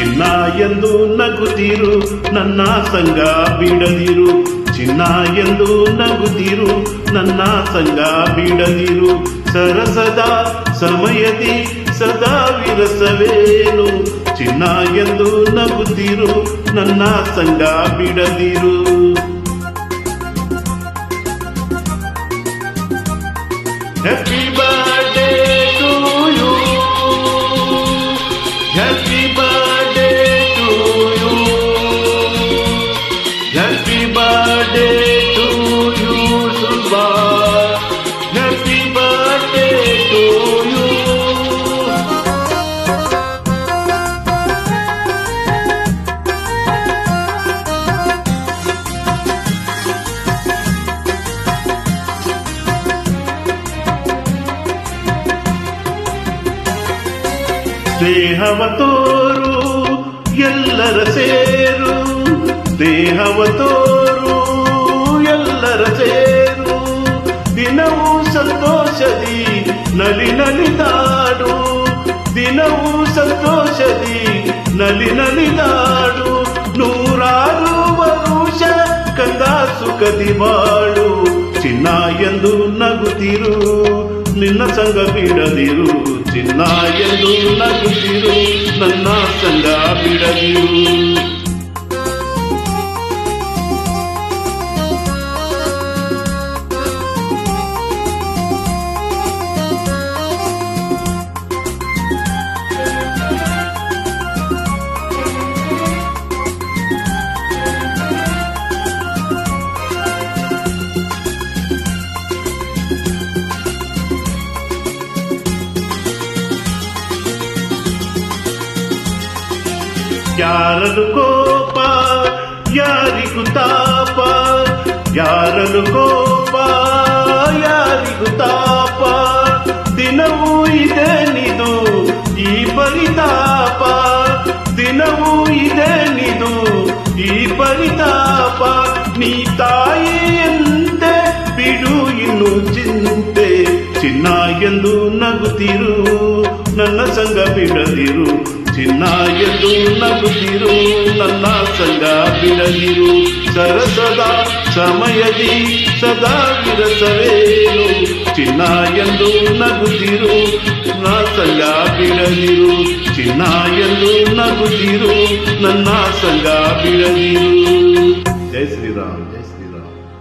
ಚಿನ್ನ ಎಂದು ನಗುತ್ತಿರು, ನನ್ನ ಸಂಗ ಬಿಡದಿರು. ಚಿನ್ನ ಎಂದು ನಗುತ್ತಿರು, ನನ್ನ ಸಂಗ ಬಿಡದಿರು. ಸರಸದ ಸಮಯದಿ ಸದಾ ವಿರಸವೇನು. ಚಿನ್ನ ಎಂದು ನಗುತ್ತಿರು, ನನ್ನ ಸಂಗ ಬಿಡದಿರು. Happy birthday to you. Happy birthday to you. Happy birthday to you, Subha. Happy birthday to you. ಸ್ನೇಹವ ತೋರು ಎಲ್ಲರ ಸೇರು, ಸ್ನೇಹವ ತೋರು ಎಲ್ಲರ ಸೇರು. ದಿನವೂ ಸಂತೋಷದಿ ನಲಿ ನಲಿದಾಡು, ದಿನವೂ ಸಂತೋಷದಿ ನಲಿ ನಲಿದಾಡು. ನೂರಾರು ವರುಷ ಕಂದ ಸುಖದಿ ಬಾಳು. ಚಿನ್ನ ಎಂದು ನಗುತ್ತಿರು, ನಿನ್ನ ಸಂಗ ಬಿಡದಿರು. ಚಿನ್ನ ಎಂದು ನಗುತ್ತಿರು, ನನ್ನ ಸಂಗ ಬಿಡದಿರು. ಯಾರಲು ಕೋಪ ಯಾರಿಗೂ ತಾಪ, ಯಾರಲು ಕೋಪ ಯಾರಿಗೂ ತಾಪ. ದಿನವೂ ಇದೆ ನಿದು ಈ ಪರಿತಾಪ, ದಿನವೂ ಇದೆ ನಿದು ಈ ಪರಿತಾಪ. ನೀ ತಾಯಿಯಂತೆ ಬಿಡು ಇನ್ನು ಚಿಂತೆ. ಚಿನ್ನ ಎಂದು ನಗುತ್ತಿರು, ನನ್ನ ಸಂಗ ಬಿಡದಿರು. ಚಿನ್ನ ಎಂದು ನಗುತ್ತಿರು, ನನ್ನ ಸಂಗ ಬಿಡದಿರು. ಸರಸದ ಸಮಯದಿ ಸದಾ ವಿರಸವೇನು. ಚಿನ್ನ ಎಂದು ನಗುತ್ತಿರು, ನನ್ನ ಸಂಗ ಬಿಡದಿರು. ಚಿನ್ನ ಎಂದು ನಗುತ್ತಿರು, ನನ್ನ ಸಂಗ ಬಿಡದಿರು. ಜೈ ಶ್ರೀರಾಮ್, ಜೈ ಶ್ರೀರಾಮ್.